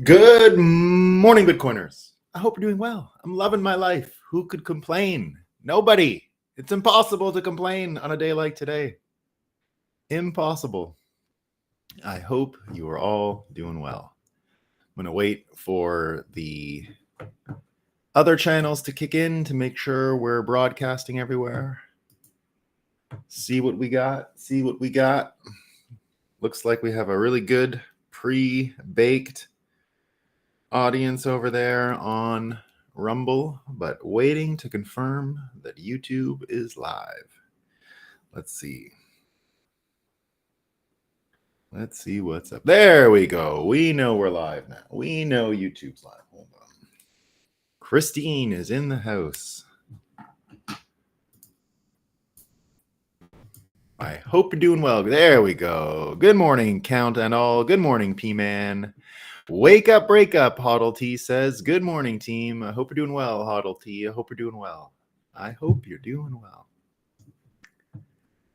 Good morning, Bitcoiners. I hope you're doing well. I'm loving my life. Who could complain? Nobody. It's impossible to complain on a day like today. Impossible. I hope you are all doing well. I'm going to wait for the other channels to kick in to make sure we're broadcasting everywhere. See what we got. Looks like we have a really good pre-baked audience over there on Rumble, but waiting to confirm that YouTube is live. Let's see what's up. There we go. We know we're live now. We know YouTube's live. Hold on. Christine is in the house. I hope you're doing well. There we go. Good morning, Count and all. Good morning, P-Man. Wake up, breakup, Hoddle T says. Good morning, team. I hope you're doing well, Hoddle T. I hope you're doing well. I hope you're doing well.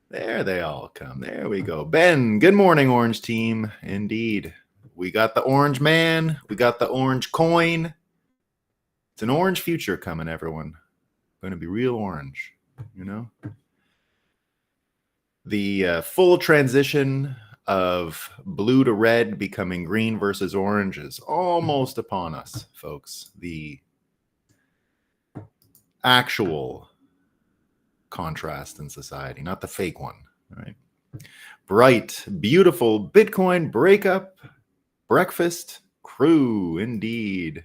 There they all come. There we go. Ben, good morning, Orange team. Indeed. We got the orange man. We got the orange coin. It's an orange future coming, everyone. Going to be real orange, you know? The full transition of blue to red becoming green versus orange is almost upon us, folks. The actual contrast in society, not the fake one, right? Bright, beautiful Bitcoin breakup breakfast crew, indeed.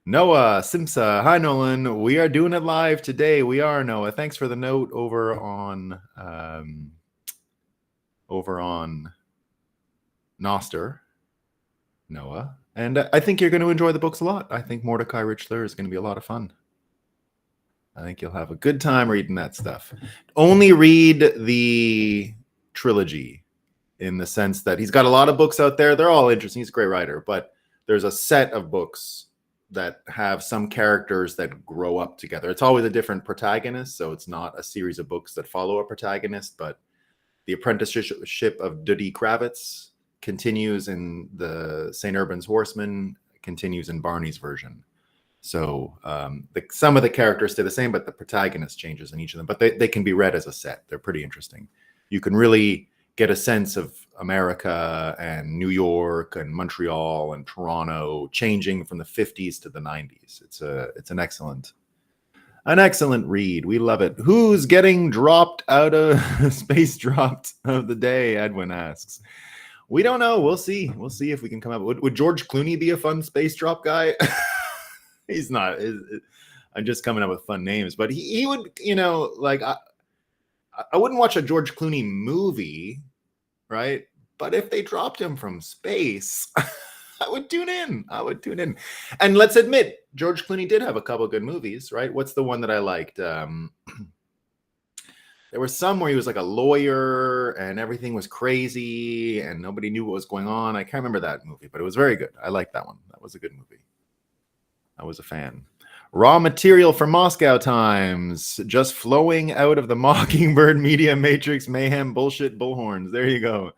Noah Simsa, hi Nolan. We are doing it live today. We are, Noah. Thanks for the note over on Noster, Noah. And I think you're going to enjoy the books a lot. I think Mordecai Richler is going to be a lot of fun. I think you'll have a good time reading that stuff. Only read the trilogy in the sense that he's got a lot of books out there. They're all interesting. He's a great writer, but there's a set of books that have some characters that grow up together. It's always a different protagonist, so it's not a series of books that follow a protagonist, but the apprenticeship of Duddy Kravitz continues in the St. Urban's Horseman, continues in Barney's version. So some of the characters stay the same, but the protagonist changes in each of them. But they can be read as a set. They're pretty interesting. You can really get a sense of America and New York and Montreal and Toronto changing from the 50s to the 90s. It's an excellent read. We love it. Who's getting dropped out of space dropped of the day? Edwin asks. We don't know. We'll see. We'll see if we can come up. Would George Clooney be a fun space drop guy? He's not. I'm just coming up with fun names, but he would, like I wouldn't watch a George Clooney movie, right? But if they dropped him from space, I would tune in. And let's admit, George Clooney did have a couple good movies, right? What's the one that I liked? There was some where he was like a lawyer and everything was crazy and nobody knew what was going on. I can't remember that movie, but it was very good. I liked that one. That was a good movie. I was a fan. Raw material for Moscow Times, just flowing out of the Mockingbird Media Matrix mayhem bullshit bullhorns. There you go.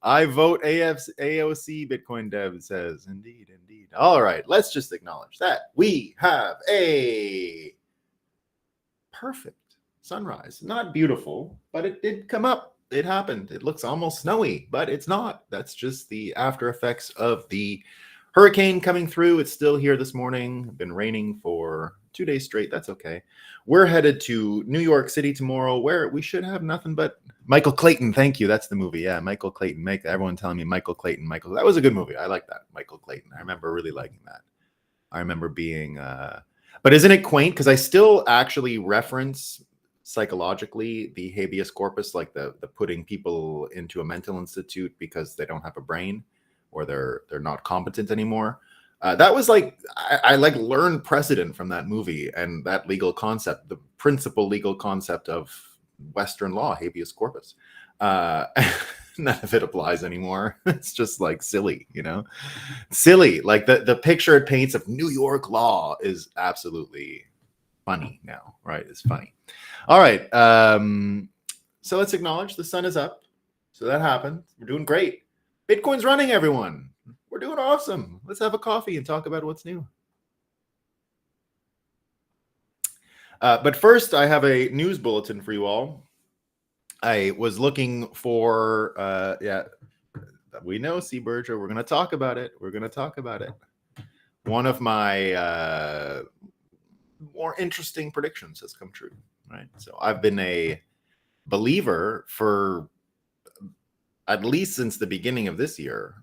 I vote AOC Bitcoin Dev says. Indeed. All right, let's just acknowledge that we have a perfect sunrise. Not beautiful, but it did come up. It happened. It looks almost snowy, but it's not. That's just the after effects of the hurricane coming through. It's still here this morning. Been raining for 2 days straight. That's okay. We're headed to New York City tomorrow, where we should have nothing but Michael Clayton. Thank you. That's the movie. Yeah, Michael Clayton. Everyone telling me Michael Clayton. That was a good movie. I like that. Michael Clayton. I remember really liking that. I remember being but isn't it quaint? Because I still actually reference psychologically the habeas corpus, like the putting people into a mental institute because they don't have a brain or they're not competent anymore. That was like I like learned precedent from that movie and that legal concept, the principal legal concept of Western law, habeas corpus. None of it applies anymore. It's just like silly, silly. Like the picture it paints of New York law is absolutely funny now, right? It's funny. All right. So let's acknowledge the sun is up. So that happened. We're doing great. Bitcoin's running, everyone. We're doing awesome. Let's have a coffee and talk about what's new. But first, I have a news bulletin for you all. I was looking for, we know, C. Berger. We're going to talk about it. One of my more interesting predictions has come true, right? So I've been a believer for at least since the beginning of this year,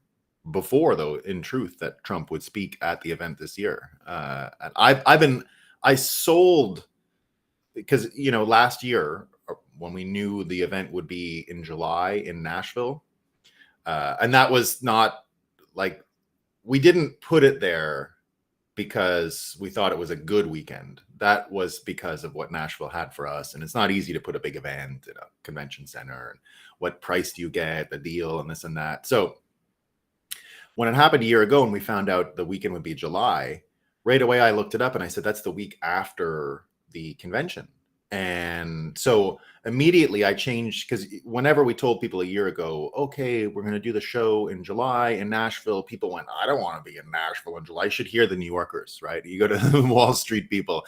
before, though, in truth, that Trump would speak at the event this year. And I sold, because, last year when we knew the event would be in July in Nashville, and that was not like, we didn't put it there because we thought it was a good weekend. That was because of what Nashville had for us. And it's not easy to put a big event in a convention center. And what price do you get, the deal, and this and that. So when it happened a year ago and we found out the weekend would be July, right away I looked it up and I said, that's the week after the convention. And so immediately I changed, because whenever we told people a year ago, okay, we're going to do the show in July in Nashville, people went, I don't want to be in Nashville in July. You should hear the New Yorkers, right? You go to the Wall Street people,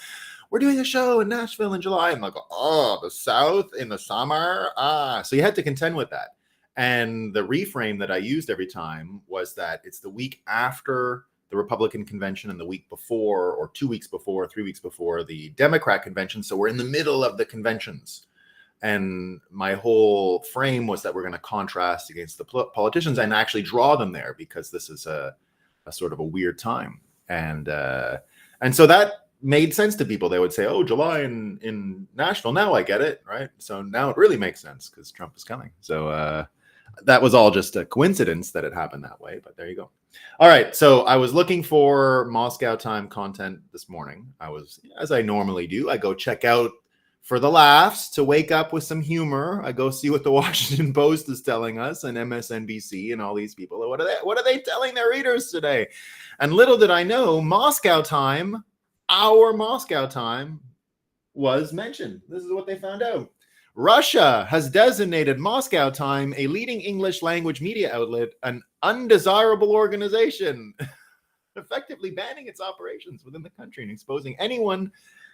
we're doing a show in Nashville in July. And they'll go, oh, the South in the summer. So you had to contend with that. And the reframe that I used every time was that it's the week after the Republican convention and the week before, or 2 weeks before, 3 weeks before the Democrat convention. So we're in the middle of the conventions. And my whole frame was that we're going to contrast against the politicians and actually draw them there, because this is a sort of a weird time. And so that made sense to people. They would say, oh, July in Nashville. Now I get it, right? So now it really makes sense because Trump is coming. So that was all just a coincidence that it happened that way, but there you go. All right, so I was looking for Moscow time content this morning. I was, as I normally do, I go check out for the laughs, to wake up with some humor. I go see what the Washington Post is telling us, and MSNBC and all these people. What are they telling their readers today? And little did I know, Moscow time, our Moscow time, was mentioned. This is what they found out. Russia has designated Moscow time, a leading English language media outlet, an undesirable organization, effectively banning its operations within the country and exposing anyone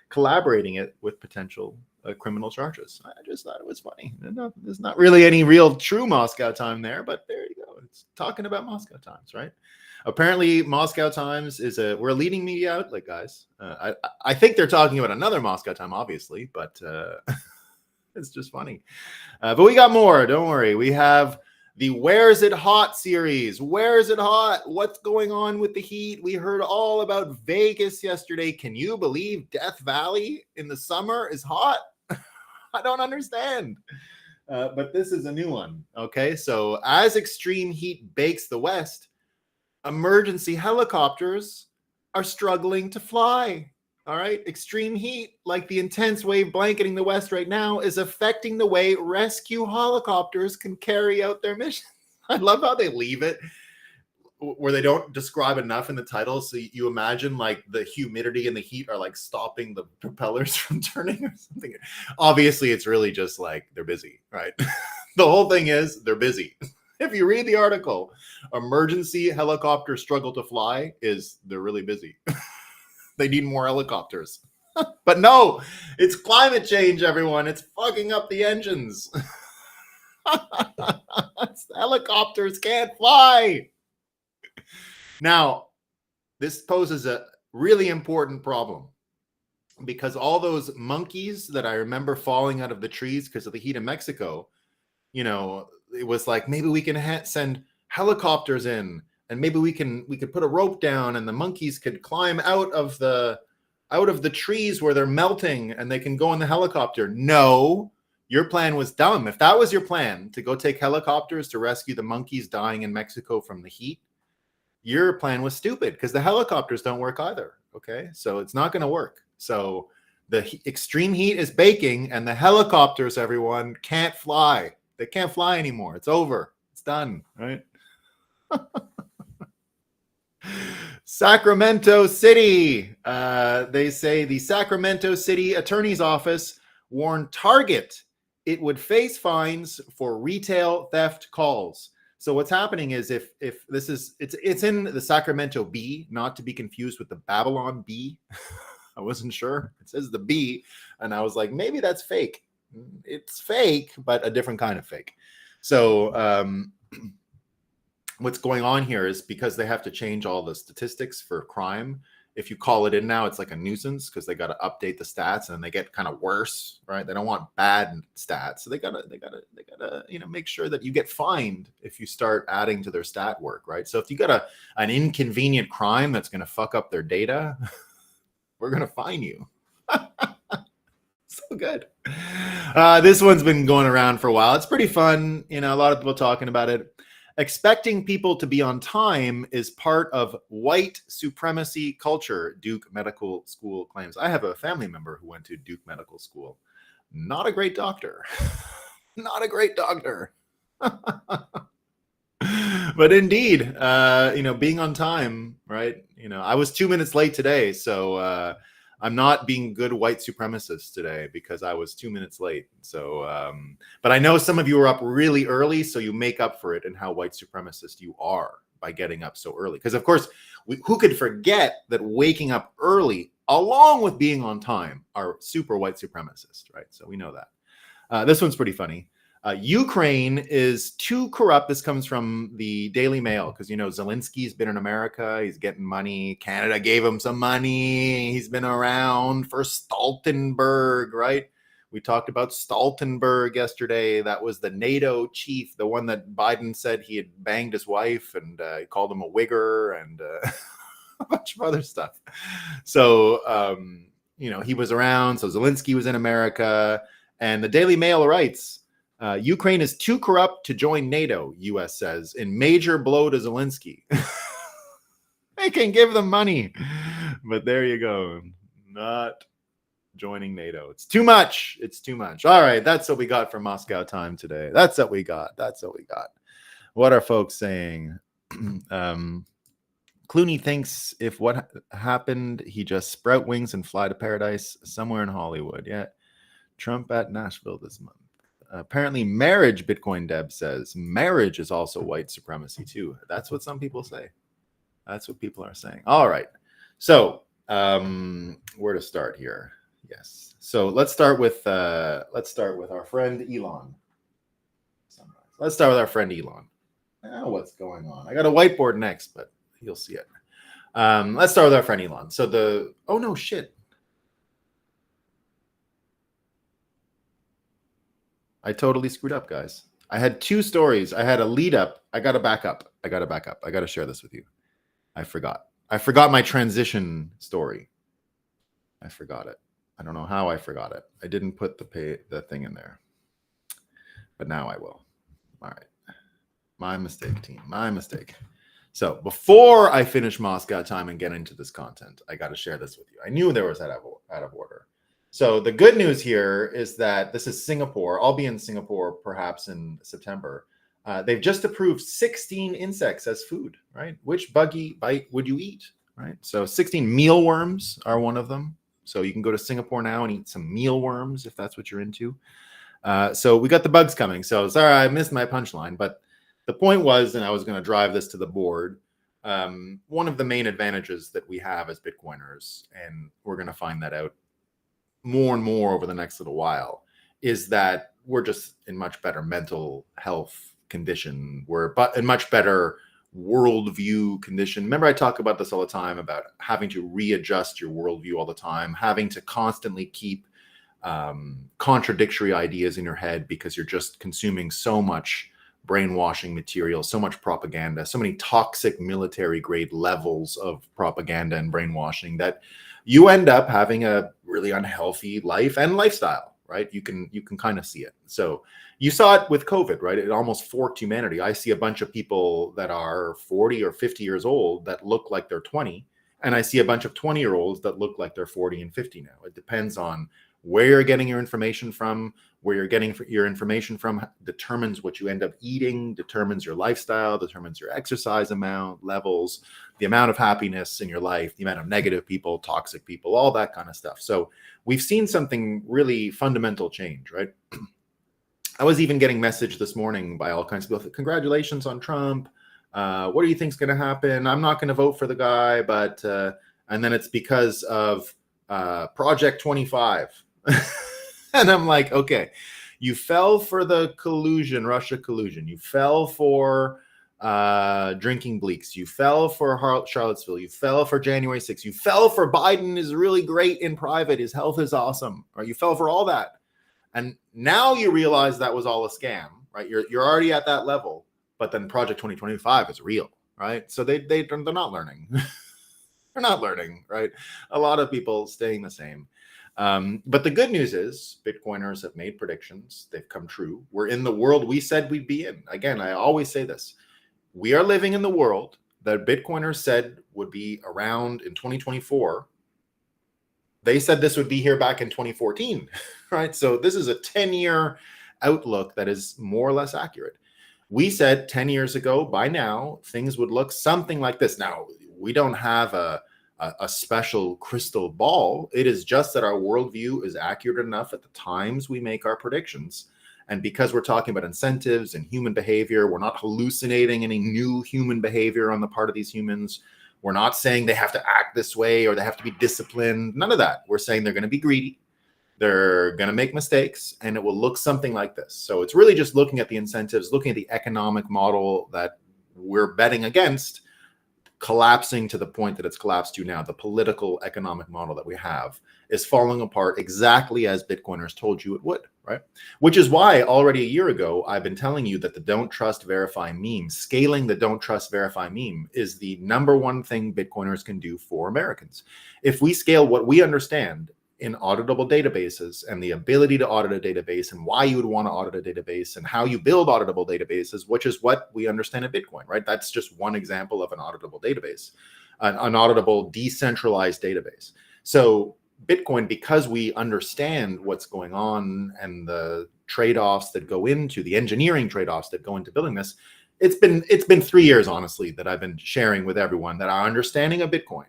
collaborating it with potential criminal charges. I just thought it was funny. There's not really any real true Moscow time there, but there you go. It's talking about Moscow times, right? Apparently, Moscow Times we're a leading media outlet, guys. I think they're talking about another Moscow time, obviously, but it's just funny. But we got more. Don't worry. We have the Where's It Hot series. Where is it hot? What's going on with the heat? We heard all about Vegas yesterday. Can you believe Death Valley in the summer is hot? I don't understand. But this is a new one. Okay, so as extreme heat bakes the West, emergency helicopters are struggling to fly. All right, extreme heat, like the intense wave blanketing the West right now, is affecting the way rescue helicopters can carry out their mission. I love how they leave it where they don't describe enough in the title. So you imagine like the humidity and the heat are like stopping the propellers from turning or something. Obviously, it's really just like they're busy, right? The whole thing is they're busy. If you read the article, emergency helicopters struggle to fly, is they're really busy. They need more helicopters. But no, it's climate change, everyone. It's fucking up the engines. Helicopters can't fly. Now, this poses a really important problem, because all those monkeys that I remember falling out of the trees because of the heat in Mexico, it was like, maybe we can send helicopters in, and maybe we could put a rope down and the monkeys could climb out of the trees where they're melting and they can go in the helicopter. No, your plan was dumb. If that was your plan, to go take helicopters to rescue the monkeys dying in Mexico from the heat, your plan was stupid, because the helicopters don't work either. Okay, so it's not going to work. So the extreme heat is baking, and the helicopters, everyone, can't fly. They can't fly anymore. It's over. It's done, right? Sacramento City. They say the Sacramento City Attorney's Office warned Target it would face fines for retail theft calls. So what's happening is if this is it's in the Sacramento Bee, not to be confused with the Babylon Bee. I wasn't sure. It says the Bee, and I was like, maybe that's fake. It's fake, but a different kind of fake. So what's going on here is because they have to change all the statistics for crime. If you call it in now, it's like a nuisance because they got to update the stats and they get kind of worse, right? They don't want bad stats, so they gotta make sure that you get fined if you start adding to their stat work, right? So if you got an inconvenient crime that's going to fuck up their data, we're going to fine you. So good. This one's been going around for a while. It's pretty fun. A lot of people talking about it. Expecting people to be on time is part of white supremacy culture, Duke Medical School claims. I have a family member who went to Duke Medical School. Not a great doctor. Not a great doctor. But indeed, being on time, right? I was 2 minutes late today, so I'm not being good white supremacist today because I was 2 minutes late. So, but I know some of you are up really early, so you make up for it in how white supremacist you are by getting up so early. Because of course, who could forget that waking up early along with being on time are super white supremacist, right? So we know that. This one's pretty funny. Ukraine is too corrupt. This comes from the Daily Mail because, Zelensky's been in America. He's getting money. Canada gave him some money. He's been around for Stoltenberg, right? We talked about Stoltenberg yesterday. That was the NATO chief, the one that Biden said he had banged his wife and he called him a wigger and a bunch of other stuff. So, he was around. So Zelensky was in America. And the Daily Mail writes, Ukraine is too corrupt to join NATO, U.S. says, in major blow to Zelensky. They can give them money. But there you go. Not joining NATO. It's too much. It's too much. All right. That's what we got for Moscow time today. That's what we got. What are folks saying? Clooney thinks if what happened, he just sprout wings and fly to paradise somewhere in Hollywood. Yeah. Trump at Nashville this month. Apparently marriage, Bitcoin Deb says, marriage is also white supremacy too. That's what some people say. That's what people are saying. All right. So where to start here? Yes. So let's start with our friend Elon. Let's start with our friend Elon. Oh, what's going on? I got a whiteboard next, but you'll see it. Let's start with our friend Elon. So oh no shit. I totally screwed up, guys. I had two stories. I had a lead up. I got to back up. I got to share this with you. I forgot my transition story. I forgot it. I don't know how I forgot it. I didn't put the thing in there. But now I will. All right. My mistake, team. My mistake. So before I finish Moscow time and get into this content, I got to share this with you. I knew there was out of order. So the good news here is that this is Singapore. I'll be in Singapore perhaps in September. They've just approved 16 insects as food, right? Which buggy bite would you eat, right? So 16 mealworms are one of them. So you can go to Singapore now and eat some mealworms if that's what you're into. So we got the bugs coming. So sorry, I missed my punchline. But the point was, and I was going to drive this to the board, one of the main advantages that we have as Bitcoiners, and we're going to find that out more and more over the next little while, is that we're just in much better mental health condition. We're in much better worldview condition. Remember, I talk about this all the time about having to readjust your worldview all the time, having to constantly keep contradictory ideas in your head because you're just consuming so much brainwashing material, so much propaganda, so many toxic military grade levels of propaganda and brainwashing that you end up having a really unhealthy life and lifestyle, right? You can kind of see it. So you saw it with COVID, right? It almost forked humanity. I see a bunch of people that are 40 or 50 years old that look like they're 20. And I see a bunch of 20-year-olds that look like they're 40 and 50 now. It depends on where you're getting your information from. Where you're getting your information from determines what you end up eating, determines your lifestyle, determines your exercise amount, levels, the amount of happiness in your life, the amount of negative people, toxic people, all that kind of stuff. So we've seen something really fundamental change, right? I was even getting messaged this morning by all kinds of people. Congratulations on Trump. What do you think's going to happen? I'm not going to vote for the guy, but and then it's because of Project 25. And I'm like, okay, you fell for the collusion, Russia collusion. You fell for drinking bleaks. You fell for Charlottesville. You fell for January 6th. You fell for Biden is really great in private. His health is awesome. Or you fell for all that. And now you realize that was all a scam, right? You're already at that level, but then Project 2025 is real, right? So they're not learning. They're not learning, right? A lot of people staying the same. But the good news is Bitcoiners have made predictions. They've come true. We're in the world we said we'd be in. Again, I always say this. We are living in the world that Bitcoiners said would be around in 2024. They said this would be here back in 2014, right? So this is a 10-year outlook that is more or less accurate. We said 10 years ago, by now, things would look something like this. Now, we don't have a special crystal ball. It is just that our worldview is accurate enough at the times we make our predictions. And because we're talking about incentives and human behavior, we're not hallucinating any new human behavior on the part of these humans. We're not saying they have to act this way or they have to be disciplined. None of that. We're saying they're going to be greedy. They're going to make mistakes, and it will look something like this. So it's really just looking at the incentives, looking at the economic model that we're betting against, collapsing to the point that it's collapsed to now. The political economic model that we have is falling apart exactly as Bitcoiners told you it would, right? Which is why already a year ago, I've been telling you that the don't trust, verify meme, scaling the don't trust, verify meme is the number one thing Bitcoiners can do for Americans. If we scale what we understand in auditable databases and the ability to audit a database and why you would want to audit a database and how you build auditable databases, which is what we understand in Bitcoin, right? That's just one example of an auditable database, an auditable decentralized database. So Bitcoin, because we understand what's going on and the trade-offs that go into the engineering trade-offs that go into building this, it's been 3 years, honestly, that I've been sharing with everyone that our understanding of Bitcoin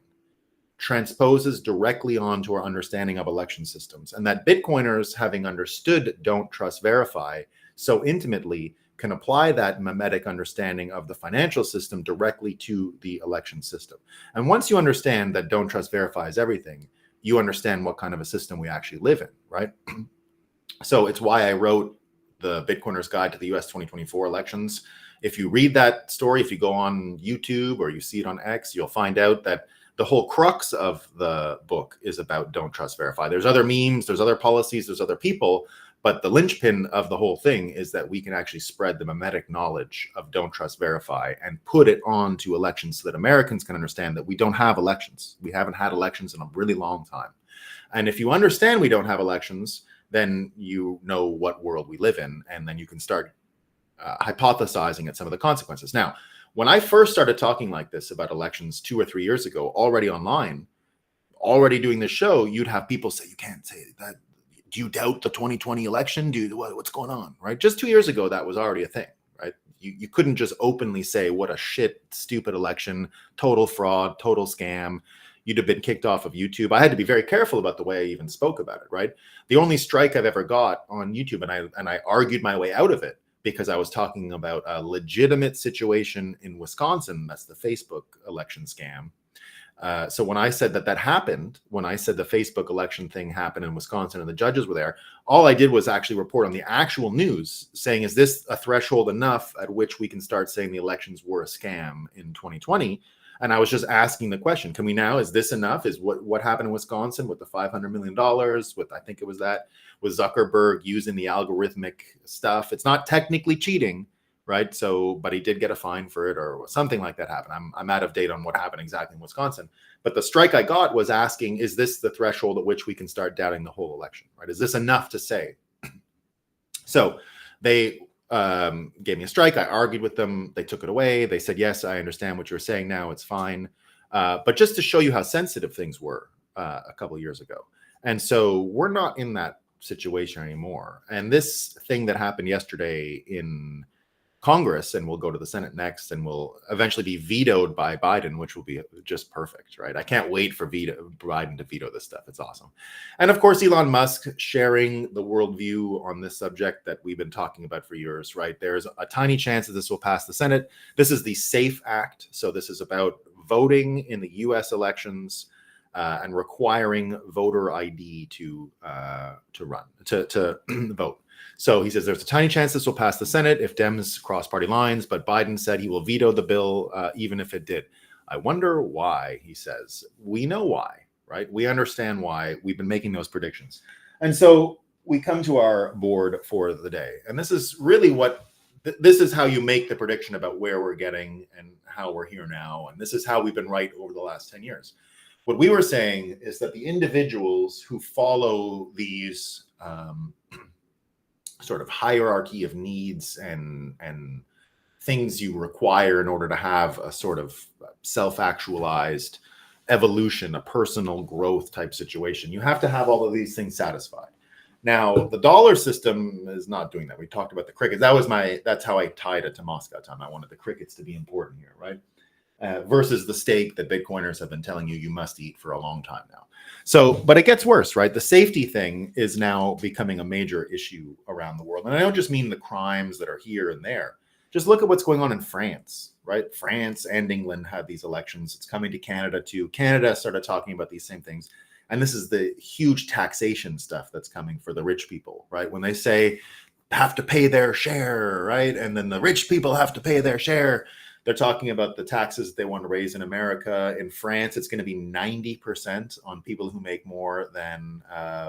transposes directly onto our understanding of election systems, and that Bitcoiners, having understood don't trust, verify so intimately, can apply that mimetic understanding of the financial system directly to the election system. And once you understand that don't trust, verify is everything, you understand what kind of a system we actually live in, right? So it's why I wrote the Bitcoiner's Guide to the US 2024 elections. If you read that story, if you go on YouTube or you see it on X, you'll find out that the whole crux of the book is about don't trust, verify. There's other memes, there's other policies, there's other people, but the linchpin of the whole thing is that we can actually spread the mimetic knowledge of don't trust, verify and put it onto elections so that Americans can understand that we don't have elections. We haven't had elections in a really long time. And if you understand we don't have elections, then you know what world we live in, and then you can start hypothesizing at some of the consequences. Now, when I first started talking like this about elections 2 or 3 years ago, already online, already doing this show, you'd have people say, you can't say that. Do you doubt the 2020 election? What's going on, right? Just 2 years ago, that was already a thing, right? You couldn't just openly say what a shit, stupid election, total fraud, total scam. You'd have been kicked off of YouTube. I had to be very careful about the way I even spoke about it, right? The only strike I've ever got on YouTube, and I argued my way out of it, because I was talking about a legitimate situation in Wisconsin. That's the Facebook election scam. So when I said that happened, when I said the Facebook election thing happened in Wisconsin and the judges were there, all I did was actually report on the actual news saying, is this a threshold enough at which we can start saying the elections were a scam in 2020? And I was just asking the question, can we now, is this enough? Is what happened in Wisconsin with the $500 million, with, I think it was that, with Zuckerberg using the algorithmic stuff? It's not technically cheating, right? So, but he did get a fine for it or something like that happened. I'm out of date on what happened exactly in Wisconsin. But the strike I got was asking, is this the threshold at which we can start doubting the whole election, right? Is this enough to say? So they gave me a strike. I argued with them. They took it away. They said, yes, I understand what you're saying now. It's fine. But just to show you how sensitive things were a couple of years ago. And so we're not in that situation anymore. And this thing that happened yesterday in Congress and will go to the Senate next and will eventually be vetoed by Biden, which will be just perfect, right? I can't wait for Biden to veto this stuff. It's awesome. And of course, Elon Musk sharing the worldview on this subject that we've been talking about for years, right? There's a tiny chance that this will pass the Senate. This is the SAFE Act. So this is about voting in the US elections and requiring voter ID to vote. So he says there's a tiny chance this will pass the Senate if Dems cross party lines, but Biden said he will veto the bill even if it did. I wonder why, he says. We know why, right? We understand why. We've been making those predictions. And so we come to our board for the day. And this is really this is how you make the prediction about where we're getting and how we're here now. And this is how we've been right over the last 10 years. What we were saying is that the individuals who follow these sort of hierarchy of needs and things you require in order to have a sort of self-actualized evolution, a personal growth type situation, you have to have all of these things satisfied. Now, the dollar system is not doing that. We talked about the crickets. That's how I tied it to Moscow time. I wanted the crickets to be important here, right? Versus the steak that Bitcoiners have been telling you must eat for a long time now. So, but it gets worse, right? The safety thing is now becoming a major issue around the world. And I don't just mean the crimes that are here and there. Just look at what's going on in France, right? France and England had these elections. It's coming to Canada too. Canada started talking about these same things. And this is the huge taxation stuff that's coming for the rich people, right? When they say have to pay their share, right? And then the rich people have to pay their share. They're talking about the taxes they want to raise in America. In France, it's going to be 90% on people who make more than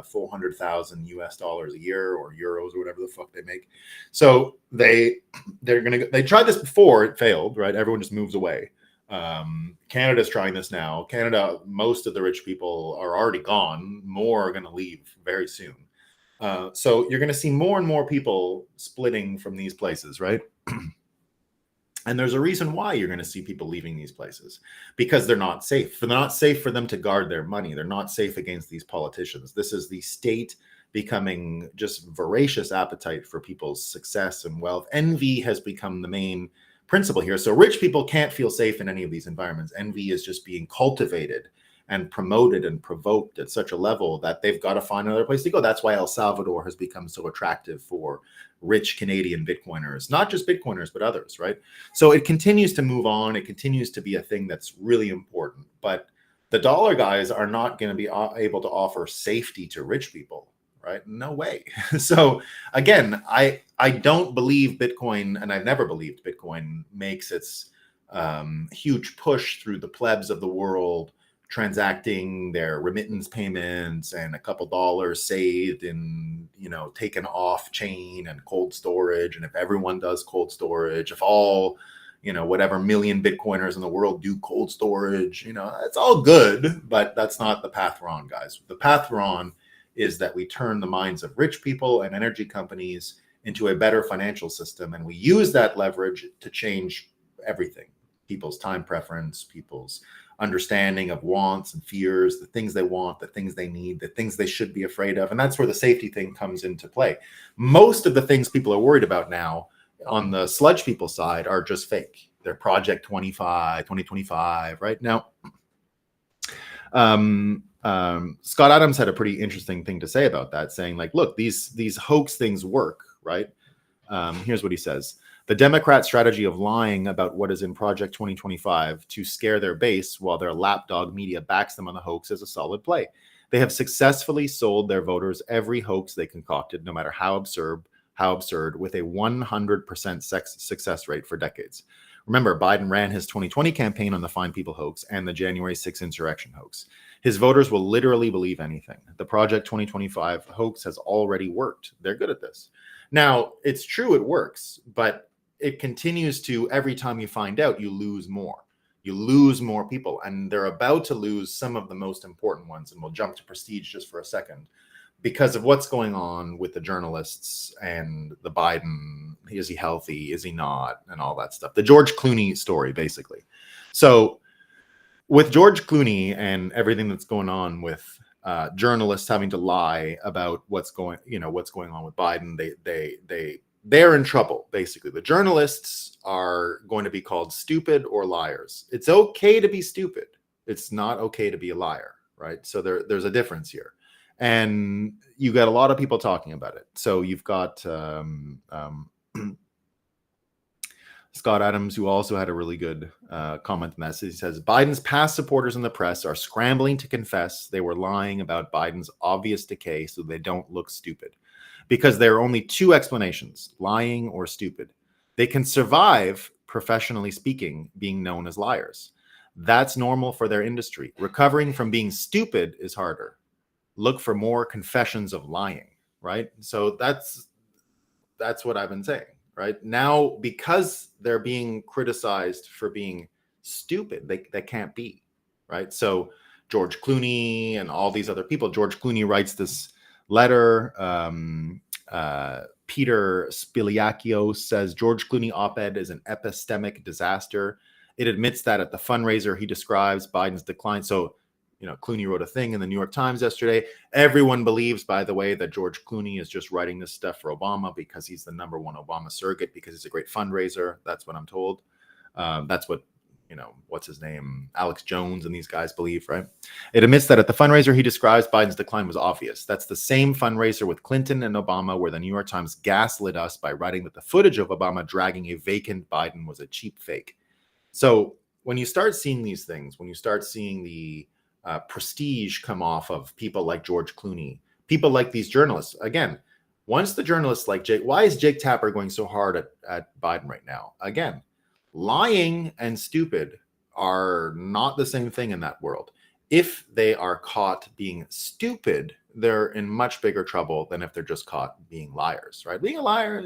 400,000 US dollars a year or euros or whatever the fuck they make. So they tried this before, it failed, right? Everyone just moves away. Canada's trying this now. Canada, most of the rich people are already gone. More are going to leave very soon. So you're going to see more and more people splitting from these places, right? And there's a reason why you're going to see people leaving these places, because they're not safe. They're not safe for them to guard their money. They're not safe against these politicians. This is the state becoming just voracious appetite for people's success and wealth. Envy has become the main principle here. So rich people can't feel safe in any of these environments. Envy is just being cultivated and promoted and provoked at such a level that they've got to find another place to go. That's why El Salvador has become so attractive for rich Canadian Bitcoiners, not just Bitcoiners, but others, right? So it continues to move on. It continues to be a thing that's really important. But the dollar guys are not going to be able to offer safety to rich people, right? No way. So again, I don't believe Bitcoin, and I've never believed Bitcoin makes its huge push through the plebs of the world, transacting their remittance payments and a couple dollars saved in, taken off chain and cold storage. And if everyone does cold storage, if all, whatever million Bitcoiners in the world do cold storage, it's all good, but that's not the path we're on, guys. The path we're on is that we turn the minds of rich people and energy companies into a better financial system. And we use that leverage to change everything. People's time preference, people's understanding of wants and fears, the things they want, the things they need, the things they should be afraid of. And that's where the safety thing comes into play. Most of the things people are worried about now on the sludge people side are just fake. They're Project 2025, right? Now, Scott Adams had a pretty interesting thing to say about that, saying like, look, these hoax things work, right? Here's what he says. The Democrat strategy of lying about what is in Project 2025 to scare their base while their lapdog media backs them on the hoax is a solid play. They have successfully sold their voters every hoax they concocted, no matter how absurd, with a 100% success rate for decades. Remember, Biden ran his 2020 campaign on the Fine People hoax and the January 6th insurrection hoax. His voters will literally believe anything. The Project 2025 hoax has already worked. They're good at this. Now, it's true it works, but it continues to, every time you find out, you lose more. You lose more people, and they're about to lose some of the most important ones. And we'll jump to prestige just for a second because of what's going on with the journalists and the Biden. Is he healthy? Is he not? And all that stuff. The George Clooney story, basically. So with George Clooney and everything that's going on with journalists having to lie about what's going on with Biden, they they're in trouble, basically. The journalists are going to be called stupid or liars. It's okay to be stupid. It's not okay to be a liar, right? So there's a difference here. And you got a lot of people talking about it. So you've got Scott Adams, who also had a really good comment on that. So he says, Biden's past supporters in the press are scrambling to confess they were lying about Biden's obvious decay so they don't look stupid. Because there are only two explanations, lying or stupid. They can survive, professionally speaking, being known as liars. That's normal for their industry. Recovering from being stupid is harder. Look for more confessions of lying, right? So that's what I've been saying, right? Now, because they're being criticized for being stupid, they can't be, right? So George Clooney and all these other people, George Clooney writes this letter. Peter Spiliakio says George Clooney op-ed is an epistemic disaster. It admits that at the fundraiser he describes Biden's decline. So, Clooney wrote a thing in the New York Times yesterday. Everyone believes, by the way, that George Clooney is just writing this stuff for Obama because he's the number one Obama surrogate, because he's a great fundraiser. That's what I'm told. That's what, what's his name? Alex Jones and these guys believe, right? It admits that at the fundraiser he describes, Biden's decline was obvious. That's the same fundraiser with Clinton and Obama where the New York Times gaslit us by writing that the footage of Obama dragging a vacant Biden was a cheap fake. So when you start seeing these things, when you start seeing the prestige come off of people like George Clooney, people like these journalists, again, once the journalists like Jake, why is Jake Tapper going so hard at Biden right now? Again, lying and stupid are not the same thing in that world. If they are caught being stupid, they're in much bigger trouble than if they're just caught being liars, right? Being a liar,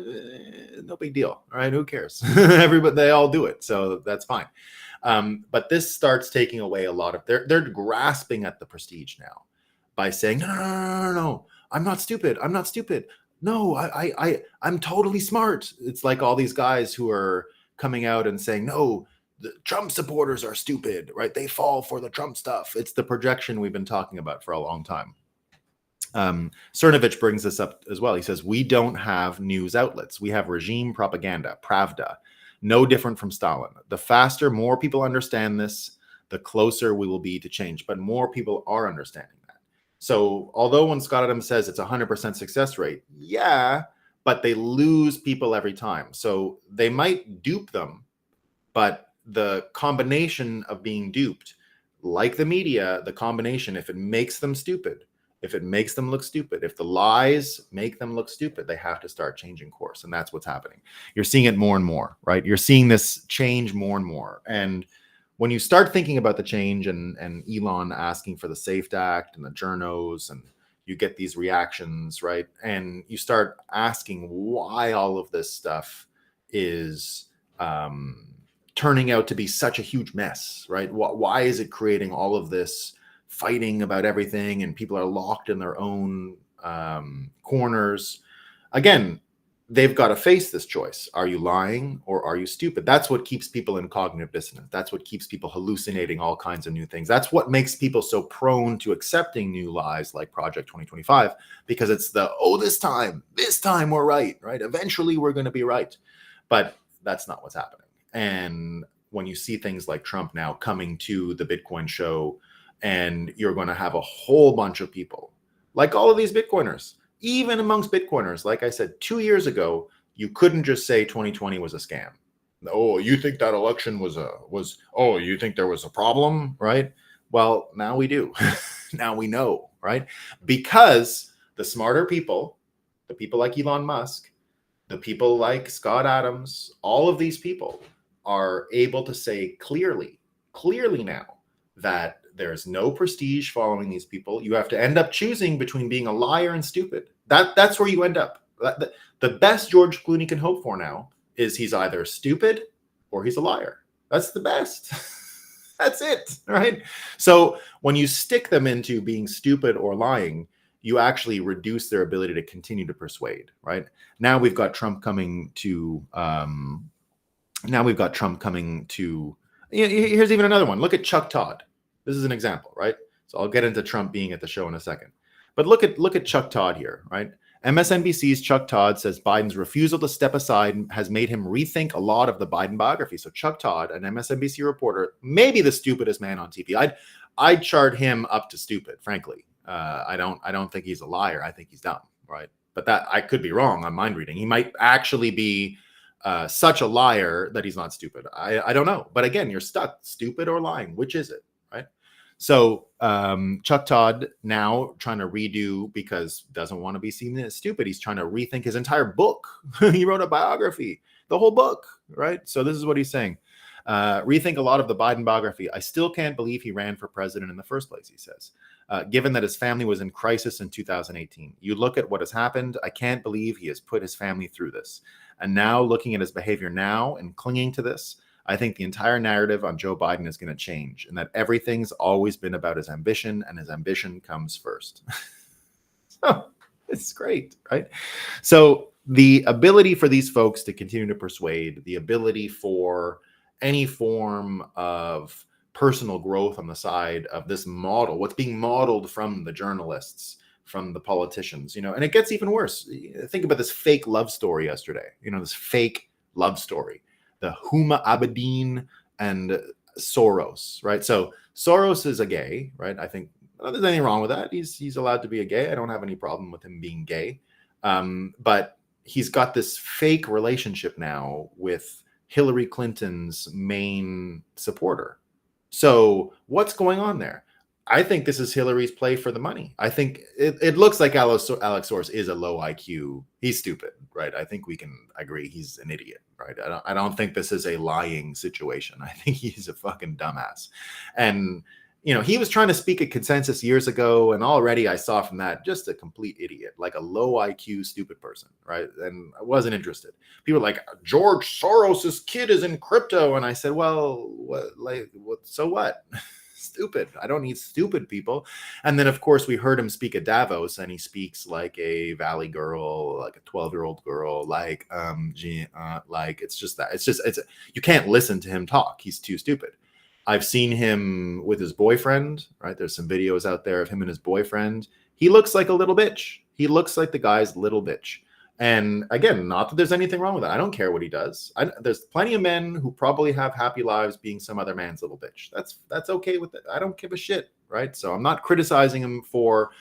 no big deal, right? Who cares? Everybody, they all do it, so that's fine. But this starts taking away a lot of, they're grasping at the prestige now by saying, no, I'm not stupid. I'm not stupid. No, I'm totally smart. It's like all these guys who are coming out and saying, no, the Trump supporters are stupid, right? They fall for the Trump stuff. It's the projection we've been talking about for a long time. Cernovich brings this up as well. He says, we don't have news outlets. We have regime propaganda, Pravda, no different from Stalin. The faster more people understand this, the closer we will be to change. But more people are understanding that. So although when Scott Adams says it's 100% success rate, yeah, but they lose people every time. So they might dupe them, but the combination of being duped, like the media, the combination, if it makes them stupid, if it makes them look stupid, if the lies make them look stupid, they have to start changing course. And that's what's happening. You're seeing it more and more, right? You're seeing this change more and more. And when you start thinking about the change and Elon asking for the SAFE Act and the journos, and you get these reactions, right? And you start asking why all of this stuff is turning out to be such a huge mess, right? Why is it creating all of this fighting about everything, and people are locked in their own corners? Again, they've got to face this choice. Are you lying or are you stupid? That's what keeps people in cognitive dissonance. That's what keeps people hallucinating all kinds of new things. That's what makes people so prone to accepting new lies like Project 2025, because it's this time we're right? Eventually we're going to be right. But that's not what's happening. And when you see things like Trump now coming to the Bitcoin show, and you're going to have a whole bunch of people, like all of these Bitcoiners, even amongst Bitcoiners, like I said, 2 years ago, you couldn't just say 2020 was a scam. Oh, you think that election you think there was a problem, right? Well, now we do. Now we know, right? Because the smarter people, the people like Elon Musk, the people like Scott Adams, all of these people are able to say clearly now that there's no prestige following these people. You have to end up choosing between being a liar and stupid. That's where you end up. The best George Clooney can hope for now is he's either stupid or he's a liar. That's the best. That's it, right? So when you stick them into being stupid or lying, you actually reduce their ability to continue to persuade, right? Now we've got Trump coming to. Here's even another one. Look at Chuck Todd. This is an example, right? So I'll get into Trump being at the show in a second. But look at Chuck Todd here, right? MSNBC's Chuck Todd says Biden's refusal to step aside has made him rethink a lot of the Biden biography. So Chuck Todd, an MSNBC reporter, maybe the stupidest man on TV. I'd chart him up to stupid, frankly. I don't think he's a liar. I think he's dumb, right? But that I could be wrong on mind reading. He might actually be such a liar that he's not stupid. I don't know. But again, you're stuck, stupid or lying. Which is it, right? So Chuck Todd now trying to redo, because doesn't want to be seen as stupid. He's trying to rethink his entire book. He wrote a biography, the whole book, right? So this is what he's saying. Rethink a lot of the Biden biography. I still can't believe he ran for president in the first place, he says. Given that his family was in crisis in 2018. You look at what has happened. I can't believe he has put his family through this. And now looking at his behavior now and clinging to this, I think the entire narrative on Joe Biden is going to change, and that everything's always been about his ambition, and his ambition comes first. So it's great, right? So the ability for these folks to continue to persuade, the ability for any form of personal growth on the side of this model, what's being modeled from the journalists, from the politicians, and it gets even worse. Think about this fake love story yesterday, this fake love story, the Huma Abedin and Soros, right? So Soros is a gay, right? I think there's anything wrong with that. He's allowed to be a gay. I don't have any problem with him being gay. But he's got this fake relationship now with Hillary Clinton's main supporter. So what's going on there? I think this is Hillary's play for the money. I think it looks like Alex Soros is a low IQ. He's stupid, right? I think we can agree he's an idiot, right? I don't think this is a lying situation. I think he's a fucking dumbass. And, he was trying to speak at Consensus years ago, and already I saw from that just a complete idiot, like a low IQ, stupid person, right? And I wasn't interested. People were like, George Soros's kid is in crypto. And I said, well, so what? Stupid. I don't need stupid people. And then, of course, we heard him speak at Davos, and he speaks like a Valley girl, like a 12-year-old girl, like it's just that. You can't listen to him talk. He's too stupid. I've seen him with his boyfriend, right? There's some videos out there of him and his boyfriend. He looks like a little bitch. He looks like the guy's little bitch. And again, not that there's anything wrong with that. I don't care what he does. There's plenty of men who probably have happy lives being some other man's little bitch. That's okay with it. I don't give a shit, right? So I'm not criticizing him for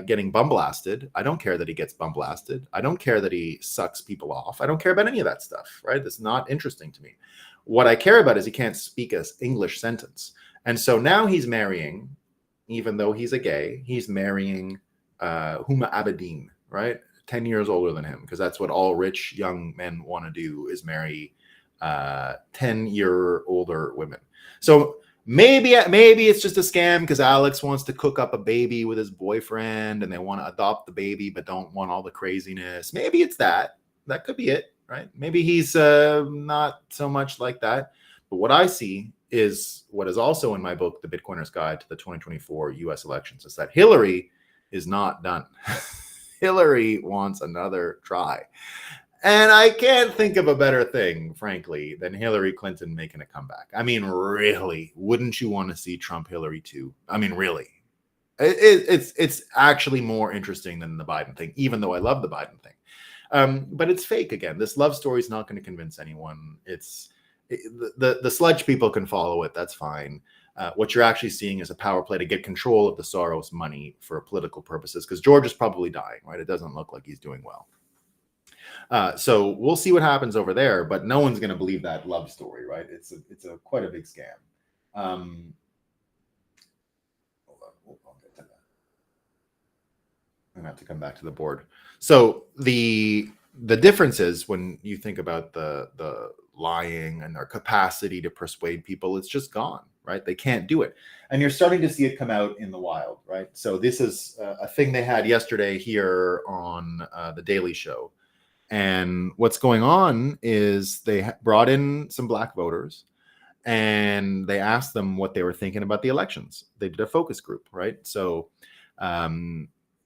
getting bum blasted. I don't care that he gets bum blasted. I don't care that he sucks people off. I don't care about any of that stuff, right? That's not interesting to me. What I care about is he can't speak an English sentence. And so now he's marrying, even though he's a gay, he's marrying Huma Abedin, right? 10 years older than him, because that's what all rich young men want to do, is marry 10-year older women. So maybe it's just a scam because Alex wants to cook up a baby with his boyfriend and they want to adopt the baby but don't want all the craziness. Maybe it's that. That could be it, right? Maybe he's not so much like that. But what I see is what is also in my book, The Bitcoiner's Guide to the 2024 US elections, is that Hillary is not done. Hillary wants another try. And I can't think of a better thing, frankly, than Hillary Clinton making a comeback. I mean, really, wouldn't you want to see Trump Hillary too? I mean, really. It's actually more interesting than the Biden thing, even though I love the Biden thing. But it's fake again. This love story is not going to convince anyone. The sludge people can follow it. That's fine. What you're actually seeing is a power play to get control of the Soros money for political purposes, because George is probably dying, right? It doesn't look like he's doing well. So we'll see what happens over there, but no one's going to believe that love story, right? It's quite a big scam. Hold on, I'll get to that. I'm gonna have to come back to the board. So the difference is when you think about the lying and their capacity to persuade people, it's just gone, right? They can't do it. And you're starting to see it come out in the wild, right? So this is a thing they had yesterday here on The Daily Show. And what's going on is they brought in some black voters and they asked them what they were thinking about the elections. They did a focus group, right? So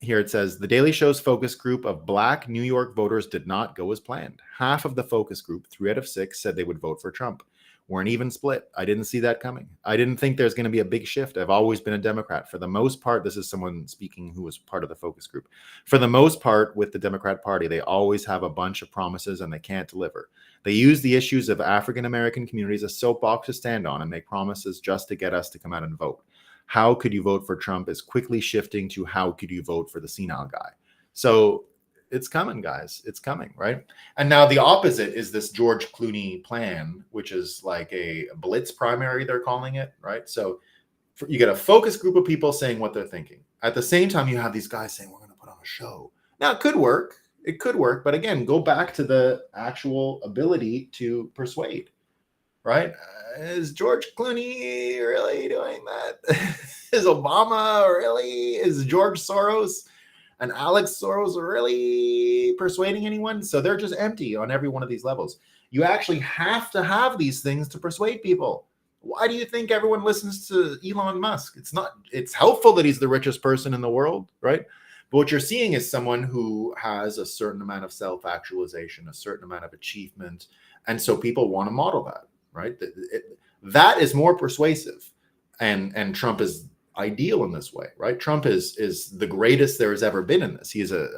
here it says, The Daily Show's focus group of black New York voters did not go as planned. Half of the focus group, 3 out of 6, said they would vote for Trump. We're an even split. I didn't see that coming. I didn't think there's going to be a big shift. I've always been a Democrat. For the most part, this is someone speaking who was part of the focus group. For the most part, with the Democrat Party, they always have a bunch of promises and they can't deliver. They use the issues of African-American communities as soapbox to stand on and make promises just to get us to come out and vote. How could you vote for Trump is quickly shifting to how could you vote for the senile guy? So it's coming, guys. It's coming, right? And now the opposite is this George Clooney plan, which is like a blitz primary, they're calling it, right? So you get a focus group of people saying what they're thinking. At the same time, you have these guys saying, we're going to put on a show. Now, it could work. It could work. But again, go back to the actual ability to persuade, right? Is George Clooney really doing that? Is Obama really? Is George Soros and Alex Soros really persuading anyone? So they're just empty on every one of these levels. You actually have to have these things to persuade people. Why do you think everyone listens to Elon Musk? It's helpful that he's the richest person in the world, right? But what you're seeing is someone who has a certain amount of self-actualization, a certain amount of achievement. And so people want to model that, right? That is more persuasive. And Trump is ideal in this way, right? Trump is the greatest there has ever been in this. He's a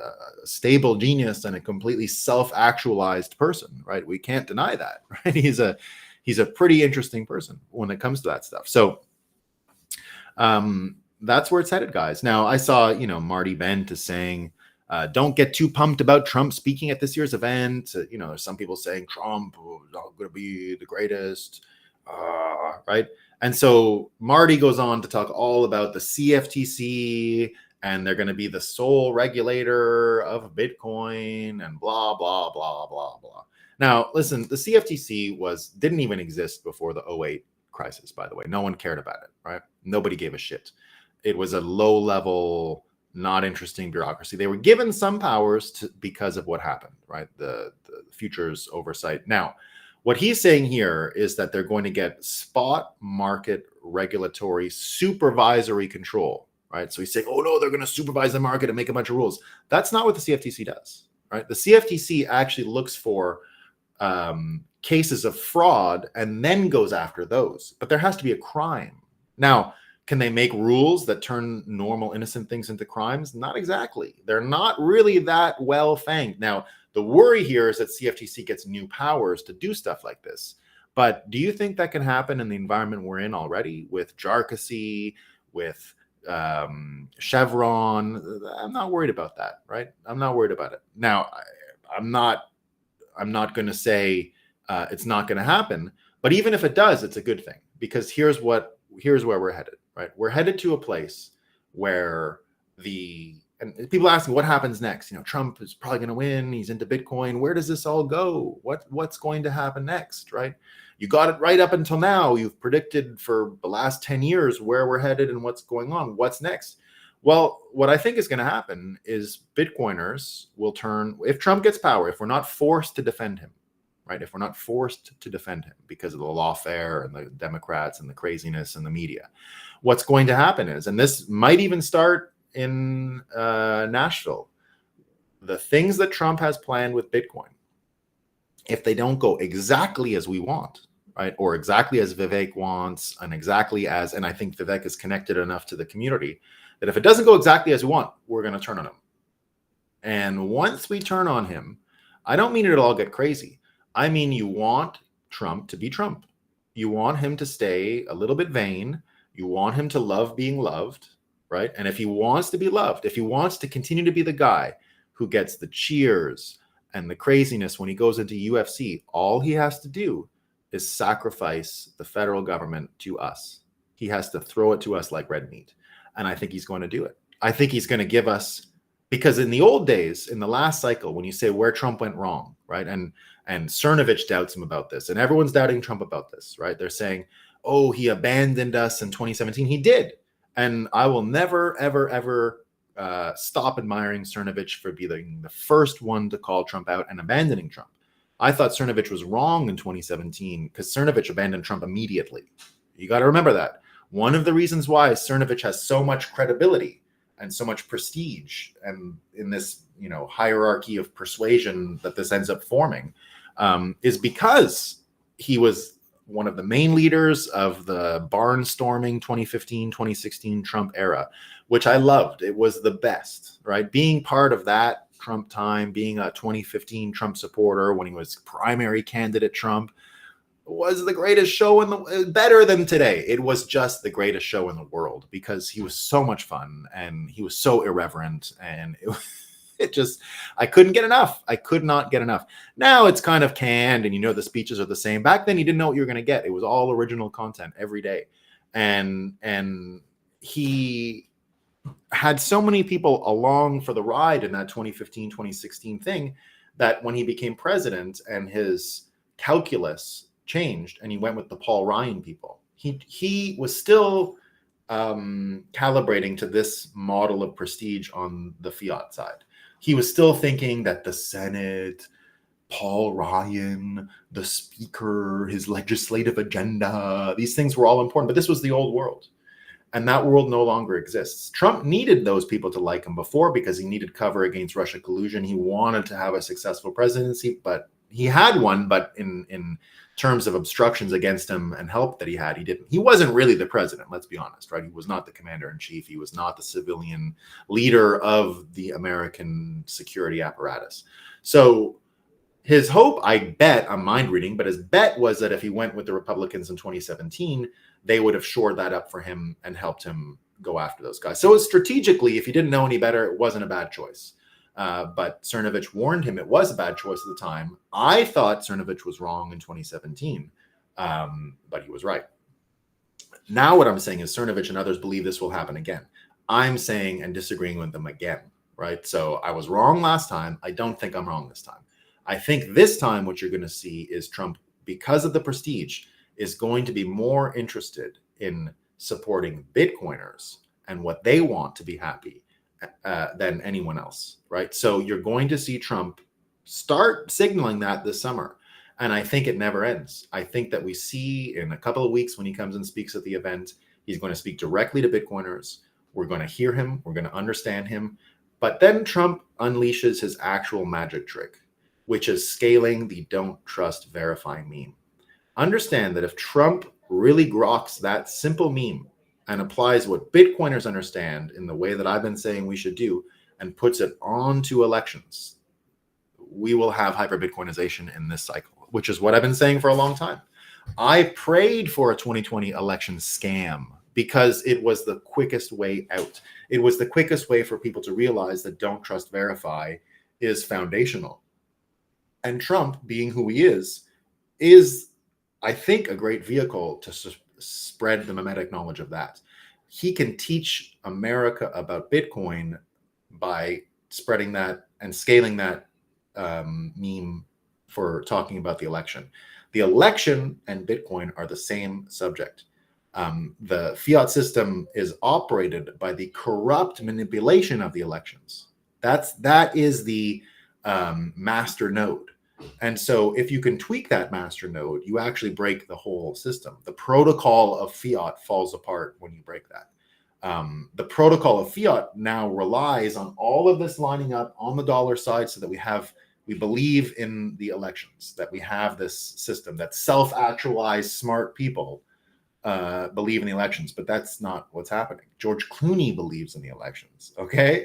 stable genius and a completely self-actualized person, right? We can't deny that, right? He's a pretty interesting person when it comes to that stuff. So that's where it's headed, guys. Now I saw, Marty Bent is saying, don't get too pumped about Trump speaking at this year's event. Some people saying Trump is not going to be the greatest, right? And so Marty goes on to talk all about the CFTC, and they're going to be the sole regulator of Bitcoin and blah, blah, blah, blah, blah. Now, listen, the CFTC didn't even exist before the 2008 crisis, by the way. No one cared about it, right? Nobody gave a shit. It was a low-level, not interesting bureaucracy. They were given some powers because of what happened, right? The futures oversight. Now, what he's saying here is that they're going to get spot market regulatory supervisory control, right? So he's saying, oh no, they're going to supervise the market and make a bunch of rules. That's not what the CFTC does, right? The CFTC actually looks for cases of fraud and then goes after those. But there has to be a crime. Now, can they make rules that turn normal, innocent things into crimes? Not exactly. They're not really that well fanged. Now, the worry here is that CFTC gets new powers to do stuff like this. But do you think that can happen in the environment we're in already with Jarkissi, with Chevron? I'm not worried about that, right? I'm not worried about it. Now, I'm not going to say it's not going to happen. But even if it does, it's a good thing, because here's where we're headed, right? We're headed to a place where and people ask me what happens next. Trump is probably going to win. He's into Bitcoin. Where does this all go? What's going to happen next, right? You got it right up until now. You've predicted for the last 10 years where we're headed and what's going on. What's next? Well, what I think is going to happen is Bitcoiners will turn, if Trump gets power, if we're not forced to defend him, right? If we're not forced to defend him because of the lawfare and the Democrats and the craziness and the media, what's going to happen is, and this might even start in Nashville, the things that Trump has planned with Bitcoin, if they don't go exactly as we want, right, or exactly as Vivek wants, and I think Vivek is connected enough to the community that if it doesn't go exactly as we want, we're going to turn on him. And once we turn on him, I don't mean it'll all get crazy. I mean, you want Trump to be Trump. You want him to stay a little bit vain. You want him to love being loved, right? And if he wants to be loved, if he wants to continue to be the guy who gets the cheers and the craziness when he goes into UFC, all he has to do is sacrifice the federal government to us. He has to throw it to us like red meat. And I think he's going to do it. I think he's going to give us, because in the old days, in the last cycle, when you say where Trump went wrong, right? And Cernovich doubts him about this, and everyone's doubting Trump about this, right? They're saying, oh, he abandoned us in 2017. He did. And I will never, ever, ever stop admiring Cernovich for being the first one to call Trump out and abandoning Trump. I thought Cernovich was wrong in 2017 because Cernovich abandoned Trump immediately. You got to remember that. One of the reasons why Cernovich has so much credibility and so much prestige, and in this hierarchy of persuasion that this ends up forming, is because he was one of the main leaders of the barnstorming 2015, 2016 Trump era, which I loved. It was the best, right? Being part of that Trump time, being a 2015 Trump supporter when he was primary candidate Trump, was the greatest show in the better than today. It was just the greatest show in the world because he was so much fun and he was so irreverent, and it just, I couldn't get enough. I could not get enough. Now it's kind of canned and the speeches are the same. Back then you didn't know what you were going to get. It was all original content every day. And he had so many people along for the ride in that 2015, 2016 thing that when he became president and his calculus changed and he went with the Paul Ryan people, he was still calibrating to this model of prestige on the fiat side. He was still thinking that the Senate, Paul Ryan, the speaker, his legislative agenda, these things were all important, but this was the old world. And that world no longer exists. Trump needed those people to like him before because he needed cover against Russia collusion. He wanted to have a successful presidency, but he had one, but in terms of obstructions against him and help that he had, he didn't. He wasn't really the president, let's be honest, right? He was not the commander-in-chief. He was not the civilian leader of the American security apparatus. So his hope, I bet, I'm mind reading, but his bet was that if he went with the Republicans in 2017, they would have shored that up for him and helped him go after those guys. So strategically, if he didn't know any better, it wasn't a bad choice. But Cernovich warned him it was a bad choice at the time. I thought Cernovich was wrong in 2017, but he was right. Now what I'm saying is Cernovich and others believe this will happen again. I'm saying and disagreeing with them again, right? So I was wrong last time. I don't think I'm wrong this time. I think this time what you're going to see is Trump, because of the prestige, is going to be more interested in supporting Bitcoiners and what they want to be happy than anyone else, right? So you're going to see Trump start signaling that this summer. And I think it never ends. I think that we see in a couple of weeks when he comes and speaks at the event, he's going to speak directly to Bitcoiners. We're going to hear him. We're going to understand him. But then Trump unleashes his actual magic trick, which is scaling the don't trust, verify meme. Understand that if Trump really groks that simple meme and applies what Bitcoiners understand in the way that I've been saying we should do and puts it onto elections, we will have hyper-Bitcoinization in this cycle, which is what I've been saying for a long time. I prayed for a 2020 election scam because it was the quickest way out. It was the quickest way for people to realize that don't trust, verify is foundational. And Trump, being who he is, I think, a great vehicle to spread the memetic knowledge of that. He can teach America about Bitcoin by spreading that and scaling that meme for talking about the election. The election and Bitcoin are the same subject. The fiat system is operated by the corrupt manipulation of the elections. That is the master node. And so if you can tweak that master node, you actually break the whole system. The protocol of fiat falls apart when you break that. The protocol of fiat now relies on all of this lining up on the dollar side so that we believe in the elections, that we have this system that self-actualized smart people believe in the elections, but that's not what's happening. George Clooney believes in the elections, okay?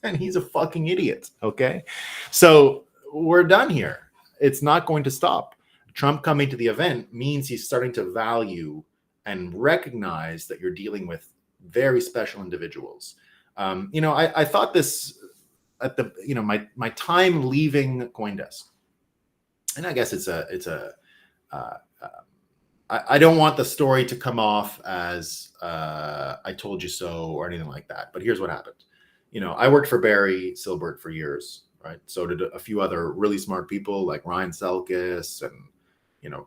And he's a fucking idiot, okay? So we're done here. It's not going to stop. Trump coming to the event means he's starting to value and recognize that you're dealing with very special individuals. I thought this at the, my time leaving CoinDesk, and I guess I don't want the story to come off as I told you so or anything like that. But here's what happened. I worked for Barry Silbert for years, right? So did a few other really smart people like Ryan Selkis and,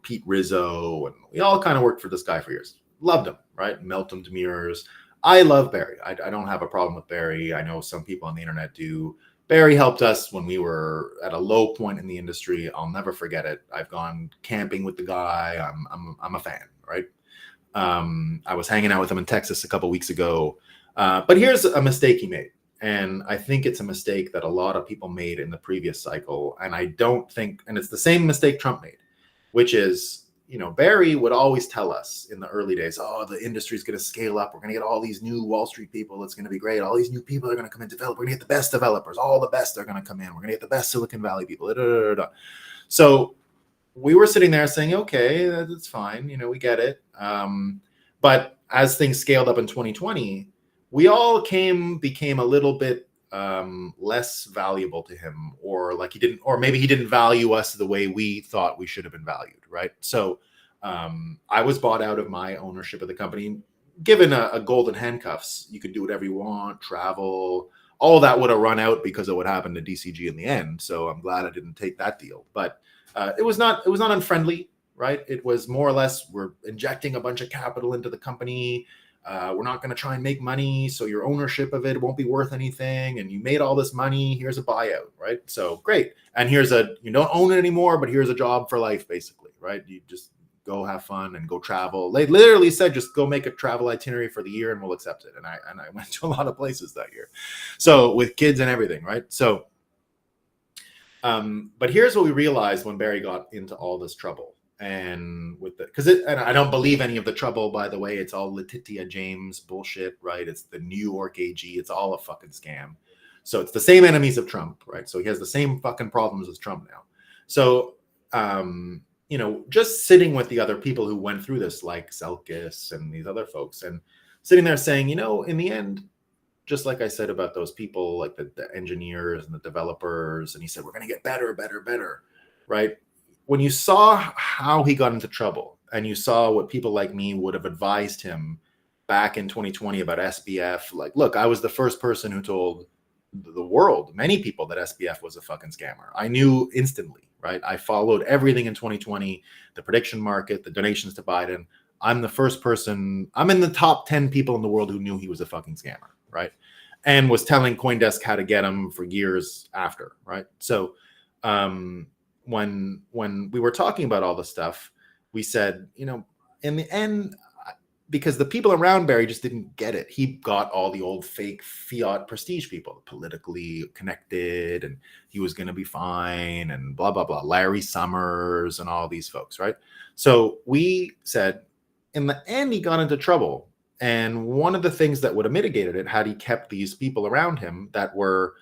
Pete Rizzo. And we all kind of worked for this guy for years. Loved him, right? Melton Demers. I love Barry. I don't have a problem with Barry. I know some people on the internet do. Barry helped us when we were at a low point in the industry. I'll never forget it. I've gone camping with the guy. I'm a fan, right? I was hanging out with him in Texas a couple weeks ago. But here's a mistake he made. And I think it's a mistake that a lot of people made in the previous cycle. And I don't think, and it's the same mistake Trump made, which is Barry would always tell us in the early days, oh, the industry is going to scale up. We're going to get all these new Wall Street people. It's going to be great. All these new people are going to come and develop. We're going to get the best developers. All the best are going to come in. We're going to get the best Silicon Valley people. So we were sitting there saying, okay, that's fine. We get it. But as things scaled up in 2020, we all became a little bit less valuable to him, or maybe he didn't value us the way we thought we should have been valued, right? So I was bought out of my ownership of the company, given a golden handcuffs. You could do whatever you want, travel, all of that would have run out because of what happened to DCG in the end. So I'm glad I didn't take that deal. But it was not unfriendly, right? It was more or less, we're injecting a bunch of capital into the company. We're not going to try and make money, so your ownership of it won't be worth anything. And you made all this money. Here's a buyout, right? So great. And you don't own it anymore, but here's a job for life, basically, right? You just go have fun and go travel. They literally said, just go make a travel itinerary for the year and we'll accept it. And I went to a lot of places that year. So with kids and everything, right? So, but here's what we realized when Barry got into all this trouble. And and I don't believe any of the trouble, by the way. It's all Letitia James bullshit, right? It's the New York AG. It's all a fucking scam. So it's the same enemies of Trump, right? So he has the same fucking problems as Trump now. So, just sitting with the other people who went through this, like Selkis and these other folks, and sitting there saying, in the end, just like I said about those people, like the engineers and the developers, and he said, we're going to get better, right? When you saw how he got into trouble, and you saw what people like me would have advised him back in 2020 about SBF, like, look, I was the first person who told the world, many people, that SBF was a fucking scammer. I knew instantly, right? I followed everything in 2020, the prediction market, the donations to Biden. I'm the first person, I'm in the top 10 people in the world who knew he was a fucking scammer, right? And was telling CoinDesk how to get him for years after, right? So, when we were talking about all this stuff, we said, in the end, because the people around Barry just didn't get it. He got all the old fake fiat prestige people, politically connected, and he was going to be fine, and blah, blah, blah. Larry Summers and all these folks, right? So we said, in the end, he got into trouble. And one of the things that would have mitigated it, had he kept these people around him that were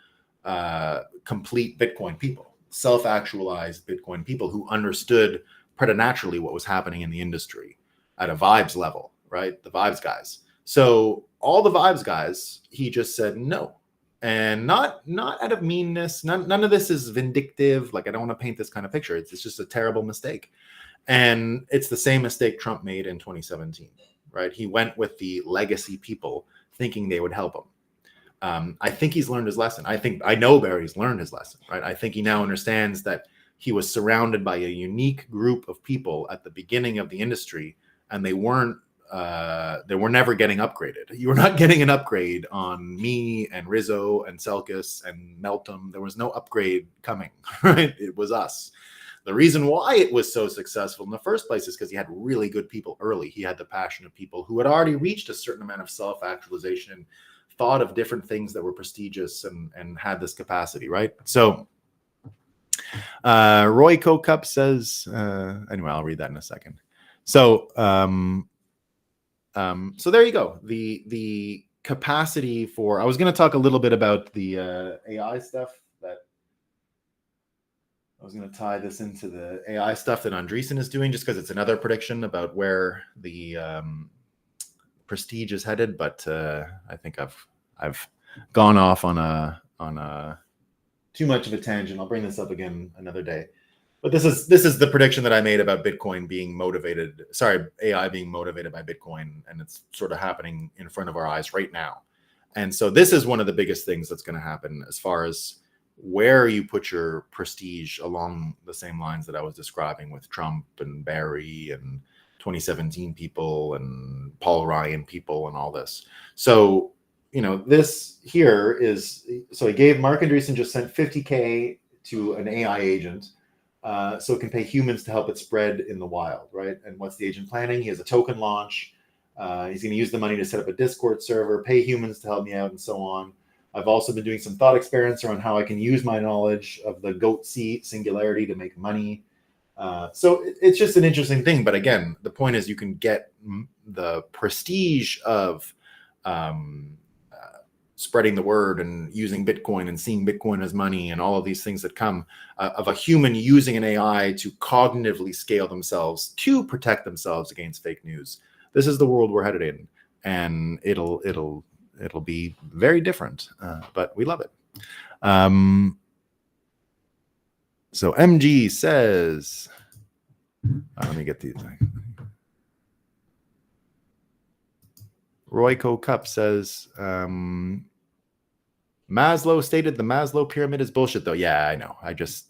complete Bitcoin people, self-actualized Bitcoin people who understood preternaturally what was happening in the industry at a vibes level, right? The vibes guys. So all the vibes guys, he just said no. And not out of meanness. None of this is vindictive. Like, I don't want to paint this kind of picture. It's just a terrible mistake. And it's the same mistake Trump made in 2017, right? He went with the legacy people thinking they would help him. I think he's learned his lesson. I know Barry's learned his lesson, right? I think he now understands that he was surrounded by a unique group of people at the beginning of the industry, and they were never getting upgraded. You were not getting an upgrade on me and Rizzo and Selkis and Meltem. There was no upgrade coming, right? It was us. The reason why it was so successful in the first place is because he had really good people early. He had the passionate people who had already reached a certain amount of self-actualization, thought of different things that were prestigious, and had this capacity, right? So Roy Kokup says, anyway, I'll read that in a second. So so there you go. The capacity for, I was going to talk a little bit about the AI stuff, that I was going to tie this into the AI stuff that Andreessen is doing, just because it's another prediction about where the prestige is headed, but I think I've gone off on a too much of a tangent. I'll bring this up again another day. But this is the prediction that I made about Bitcoin being motivated. Sorry, AI being motivated by Bitcoin, and it's sort of happening in front of our eyes right now. And so this is one of the biggest things that's going to happen as far as where you put your prestige, along the same lines that I was describing with Trump and Barry and 2017 people and Paul Ryan people and all this. So, this here is, so he gave, Mark Andreessen just sent $50K to an AI agent so it can pay humans to help it spread in the wild, right? And what's the agent planning? He has a token launch. He's going to use the money to set up a Discord server, pay humans to help me out, and so on. I've also been doing some thought experiments around how I can use my knowledge of the GOAT-C singularity to make money. So it's just an interesting thing. But again, the point is you can get the prestige of spreading the word and using Bitcoin and seeing Bitcoin as money and all of these things that come of a human using an AI to cognitively scale themselves to protect themselves against fake news. This is the world we're headed in, and it'll be very different, but we love it. So MG says, let me get these. Royco Cup says, Maslow stated the Maslow pyramid is bullshit, though. Yeah, I know.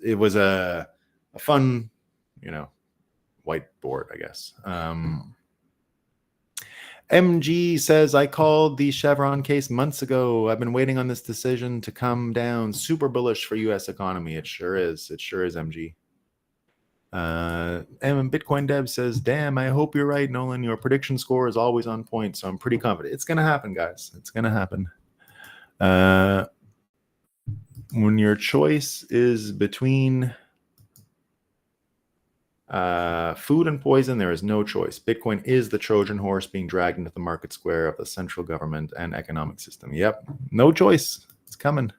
It was a fun, whiteboard, I guess. MG says, I called the Chevron case months ago. I've been waiting on this decision to come down. Super bullish for U.S. economy. It sure is. It sure is, MG. And Bitcoin Dev says, damn, I hope you're right, Nolan. Your prediction score is always on point, so I'm pretty confident. It's going to happen, guys. It's going to happen. When your choice is between food and poison, there is no choice. Bitcoin is the Trojan horse being dragged into the market square of the central government and economic system. Yep, no choice. It's coming.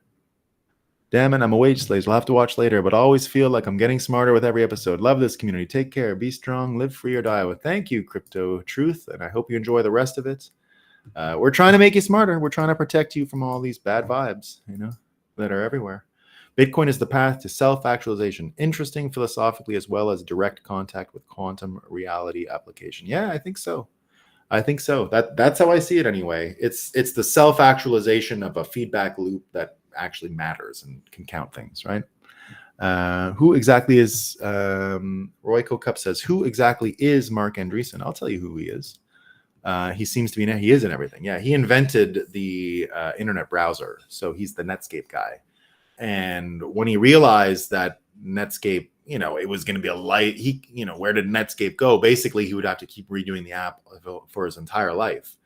Damn it, I'm a wage slave. I'll have to watch later, but I always feel like I'm getting smarter with every episode. Love this community. Take care. Be strong. Live free or die. Well, thank you, Crypto Truth, and I hope you enjoy the rest of it. We're trying to make you smarter. We're trying to protect you from all these bad vibes, that are everywhere. Bitcoin is the path to self-actualization. Interesting philosophically as well as direct contact with quantum reality application. Yeah, I think so. That's how I see it anyway. It's the self-actualization of a feedback loop that actually matters and can count things, right? Who exactly is Royco Cup says, who exactly is Mark Andreessen? I'll tell you who he is. He seems to be, he is in everything. Yeah, he invented the internet browser. So he's the Netscape guy. And when he realized that Netscape, it was going to be a light, where did Netscape go? Basically, he would have to keep redoing the app for his entire life.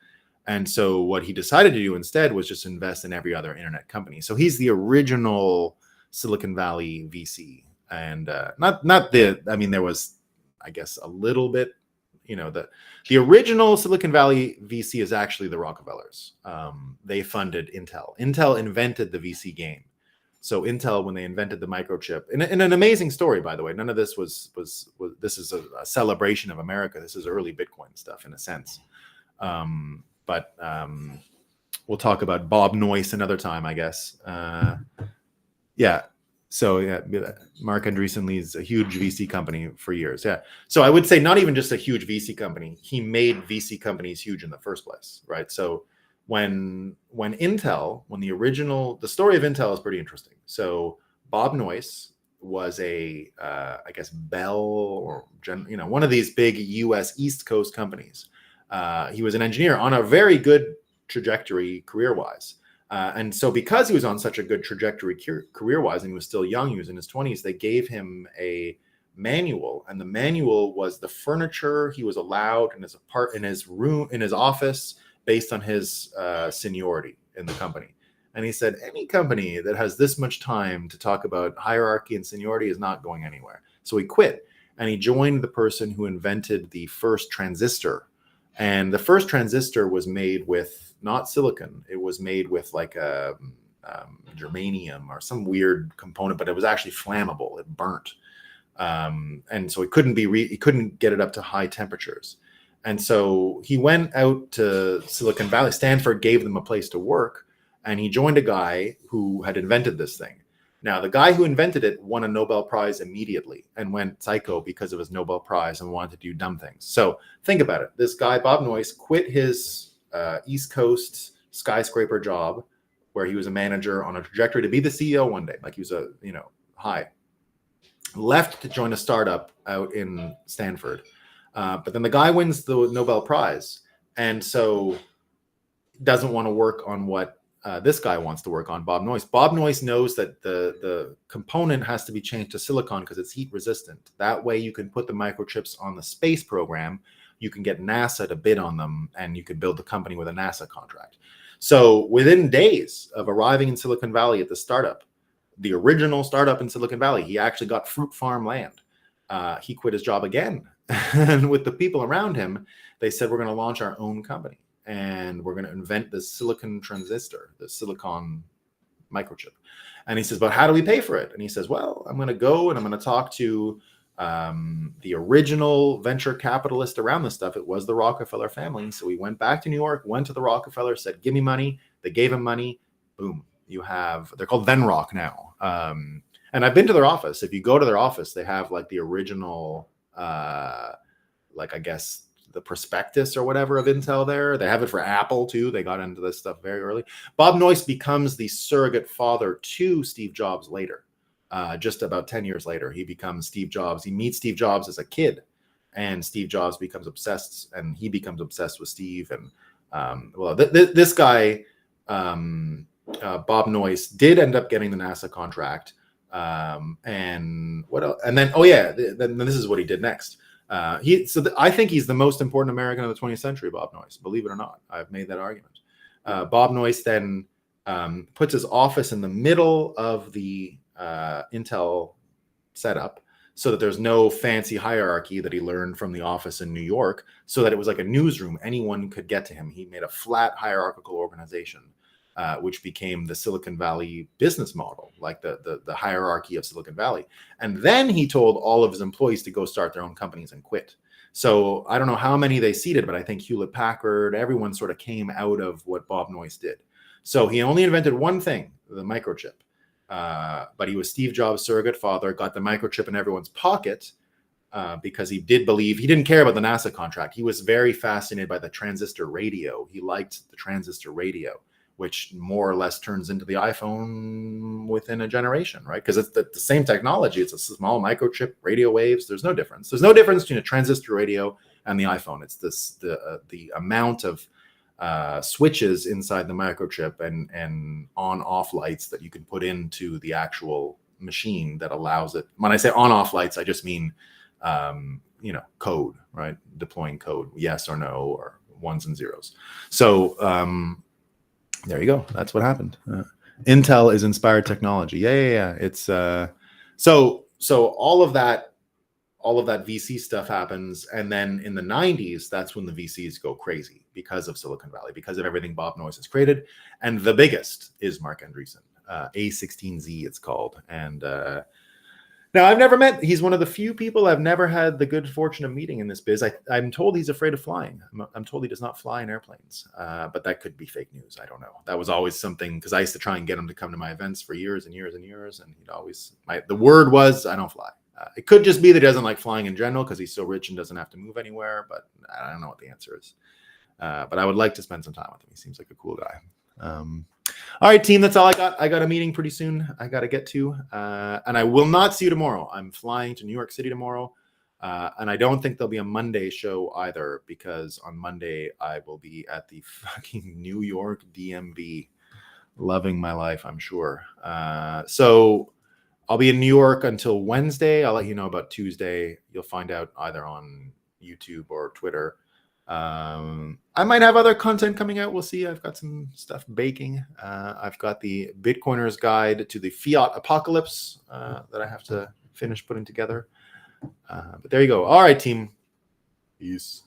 And so what he decided to do instead was just invest in every other internet company. So he's the original Silicon Valley VC. And there was, I guess, a little bit, the original Silicon Valley VC is actually the Rockefellers. They funded Intel. Intel invented the VC game. So Intel, when they invented the microchip, in an amazing story, by the way, none of this was this is a celebration of America. This is early Bitcoin stuff in a sense. But we'll talk about Bob Noyce another time, I guess. Yeah. So yeah, Mark Andreessen leads a huge VC company for years. Yeah. So I would say not even just a huge VC company. He made VC companies huge in the first place, right? So when Intel, the story of Intel is pretty interesting. So Bob Noyce was I guess Bell or one of these big U.S. East Coast companies. He was an engineer on a very good trajectory career-wise. And so because he was on such a good trajectory career-wise and he was still young, he was in his 20s, they gave him a manual. And the manual was the furniture he was allowed in his office based on his seniority in the company. And he said, any company that has this much time to talk about hierarchy and seniority is not going anywhere. So he quit and he joined the person who invented the first transistor. And the first transistor was made with not silicon. It was made with like a germanium or some weird component, but it was actually flammable. It burnt. And so it couldn't he couldn't get it up to high temperatures. And so he went out to Silicon Valley. Stanford gave them a place to work, and he joined a guy who had invented this thing. Now, the guy who invented it won a Nobel Prize immediately and went psycho because of his Nobel Prize and wanted to do dumb things. So think about it. This guy, Bob Noyce, quit his East Coast skyscraper job where he was a manager on a trajectory to be the CEO one day. Like he was left to join a startup out in Stanford. But then the guy wins the Nobel Prize. And so doesn't want to work on what this guy wants to work on, Bob Noyce. Bob Noyce knows that the component has to be changed to silicon because it's heat resistant. That way you can put the microchips on the space program. You can get NASA to bid on them, and you can build the company with a NASA contract. So within days of arriving in Silicon Valley at the startup, the original startup in Silicon Valley, he actually got fruit farm land. he quit his job again. And with the people around him, they said, we're going to launch our own company and we're going to invent the silicon transistor, the silicon microchip. And he says, but how do we pay for it? And he says, well, I'm going to go and I'm going to talk to the original venture capitalist around this stuff. It was the Rockefeller family. So he went back to New York, went to the Rockefeller, said, give me money. They gave him money. Boom. You have, they're called Venrock now. And I've been to their office. If you go to their office, they have like the original, like I guess the prospectus or whatever of Intel there. They have it for Apple too. They got into this stuff very early. Bob Noyce becomes the surrogate father to Steve Jobs later. Just about 10 years later, he becomes Steve Jobs. He meets Steve Jobs as a kid, and Steve Jobs becomes obsessed, and he becomes obsessed with Steve. And this guy, Bob Noyce, did end up getting the NASA contract. And what else? And then, then this is what he did next. I think he's the most important American of the 20th century, Bob Noyce. Believe it or not, I've made that argument. Bob Noyce then puts his office in the middle of the Intel setup, so that there's no fancy hierarchy that he learned from the office in New York, so that it was like a newsroom. Anyone could get to him. He made a flat hierarchical organization, which became the Silicon Valley business model, like the hierarchy of Silicon Valley. And then he told all of his employees to go start their own companies and quit. So I don't know how many they seated, but I think Hewlett Packard, everyone sort of came out of what Bob Noyce did. So he only invented one thing, the microchip. But he was Steve Jobs' surrogate father, got the microchip in everyone's pocket because he did believe, he didn't care about the NASA contract. He was very fascinated by the transistor radio. He liked the transistor radio, which more or less turns into the iPhone within a generation, right? Because it's the same technology. It's a small microchip, radio waves. There's no difference. There's no difference between a transistor radio and the iPhone. It's the amount of switches inside the microchip and on-off lights that you can put into the actual machine that allows it. When I say on-off lights, I just mean, code, right? Deploying code, yes or no, or ones and zeros. So there you go. That's what happened. Intel is inspired technology. Yeah. It's so all of that VC stuff happens. And then in the 90s, that's when the VCs go crazy because of Silicon Valley, because of everything Bob Noyce has created. And the biggest is Mark Andreessen, A16Z it's called. And now I've never met, he's one of the few people I've never had the good fortune of meeting in this biz. I'm told he's afraid of flying. I'm told he does not fly in airplanes, but that could be fake news. I don't know. That was always something, because I used to try and get him to come to my events for years and years and years. And he'd always, the word was, I don't fly. It could just be that he doesn't like flying in general because he's so rich and doesn't have to move anywhere, but I don't know what the answer is. But I would like to spend some time with him. He seems like a cool guy. All right, team, that's all I got. I got a meeting pretty soon I got to get to. And I will not see you tomorrow. I'm flying to New York City tomorrow. And I don't think there'll be a Monday show either, because on Monday I will be at the fucking New York DMV, loving my life, I'm sure. So I'll be in New York until Wednesday. I'll let you know about Tuesday. You'll find out either on YouTube or Twitter. I might have other content coming out. We'll see. I've got some stuff baking. I've got the Bitcoiner's Guide to the Fiat Apocalypse that I have to finish putting together. But there you go. All right, team. Peace.